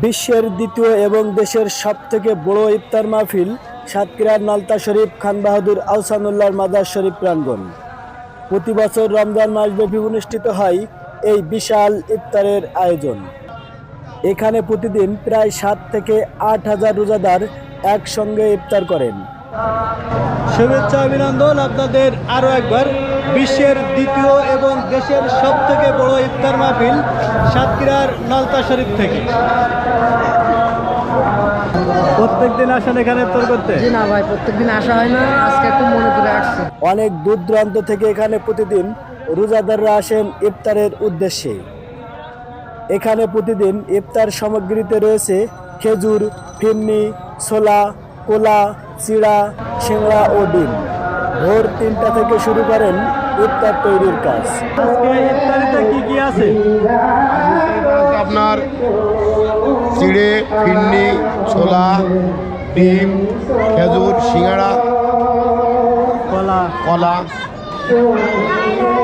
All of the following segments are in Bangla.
বিশ্বের দ্বিতীয় এবং দেশের সবথেকে বড় ইফতার মাহফিল সাতক্ষীরার নলতা শরীফ খান বাহাদুর আহসানুল্লাহর মাজার শরীফ প্রাঙ্গণ। প্রতি বছর রমজান মাসব্যাপী অনুষ্ঠিত হয় এই বিশাল ইফতারের আয়োজন। এখানে প্রতিদিন প্রায় 7 থেকে 8,000 রোজাদার একসঙ্গে ইফতার করেন। শুভেচ্ছা অভিনন্দন আপনাদের আরও একবার বিশ্বের দ্বিতীয় এবং দেশের সবথেকে বড় ইফতার মাহফিল সাতক্ষীরার নলতা শরীফ থেকে। প্রত্যেকদিন আসেন এখানে ইফতার করতে? জি না ভাই, প্রত্যেকদিন আসা হয় না, আজকে একটু মনে করে আসছে। অনেক দূর দূরান্ত থেকে এখানে প্রতিদিন রোজাদাররা আসেন ইফতারের উদ্দেশ্যে। এখানে প্রতিদিন ইফতার সামগ্রীতে রয়েছে খেজুর, ফিরনি, ছোলা, কোলা, চিড়া, সিংড়া ও ডিম। ভোর 3টা থেকে শুরু করেন ইফতার তৈরির কাজ। আজকে ইফতারিতে কি কি আছে? আপনার চিড়ে, ফিরনি, ছোলা, ডিম, খেজুর, সিঙ্গাড়া, কলা।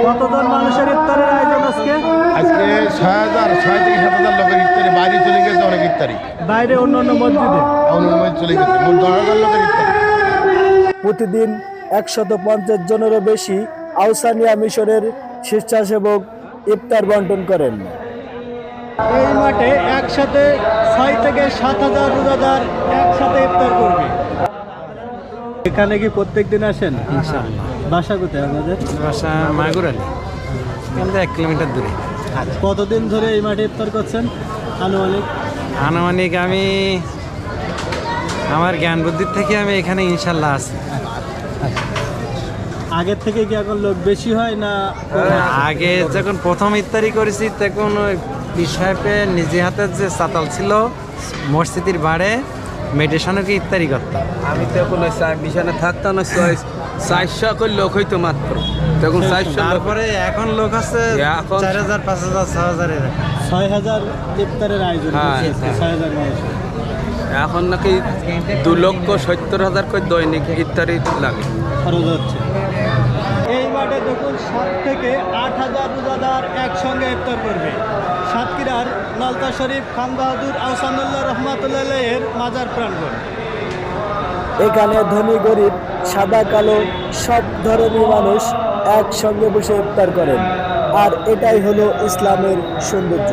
কতজন মানুষের ইফতারের আয়োজন আজকে? আজকে 6 থেকে 7,000 লোকের ইফতারি। বাইরে চলে গেছে অনেক ইফতারি, বাইরে অন্যান্য মসজিদে চলে গেছে মোট 10,000 লোকের ইফতারি। প্রতিদিন 150 জনেরও বেশি আহসানিয়া মিশনের স্বেচ্ছাসেবক ইফতার বন্টন করেন। এই মাঠে একসাথে 6 থেকে 7,000 রোজাদার একসাথে ইফতার করবে। এখানে কি প্রত্যেকদিন আসেন? ইনশাআল্লাহ। বাসা কোথায় আপনাদের? বাসা মাগুরালি, এখান থেকে 1 কিলোমিটার দূরে। কতদিন ধরে এই মাঠে ইফতার করছেন আনুমানিক? আনুমানিক আমি আমার জ্ঞান বুদ্ধির থেকে আমি এখানে ইনশাল্লাহ আছি। আগের থেকে কি এখন লোক বেশি হয় না? আগে যখন প্রথম ইফতারি করেছি তখন ওই বিষয়ে নিজে হাতের যে চাতাল ছিল মসজিদের বাড়ে মেডিটেশনে কি ইফতারি করতাম। আমি তখন ওই বিছানা থাকতাম না, 400 করে লোক হইতো মাত্র তখন। 400 তারপরে এখন লোক আছে এখন 4,000, 5,000, 6,000 এরকম। 6,000 ইফতারের আয়োজন হ্যাঁ, হচ্ছে আজকে, 6,000 মানুষের। এখন নাকি 2,70,000 করে দৈনিক ইফতারি লাগে, খরচ হচ্ছে। এই মাঠে দেখুন 7 থেকে 8,000 রোজাদার একসঙ্গে ইফতার করবে। সাতক্ষীরার নলতা শরীফ খান বাহাদুর আহসানুল্লাহ রহমাতুল্লাহ এর মাজার প্রাঙ্গণ। এখানে ধনী গরিব, সাদা কালো সব ধরনের মানুষ একসঙ্গে বসে ইফতার করেন, আর এটাই হলো ইসলামের সৌন্দর্য।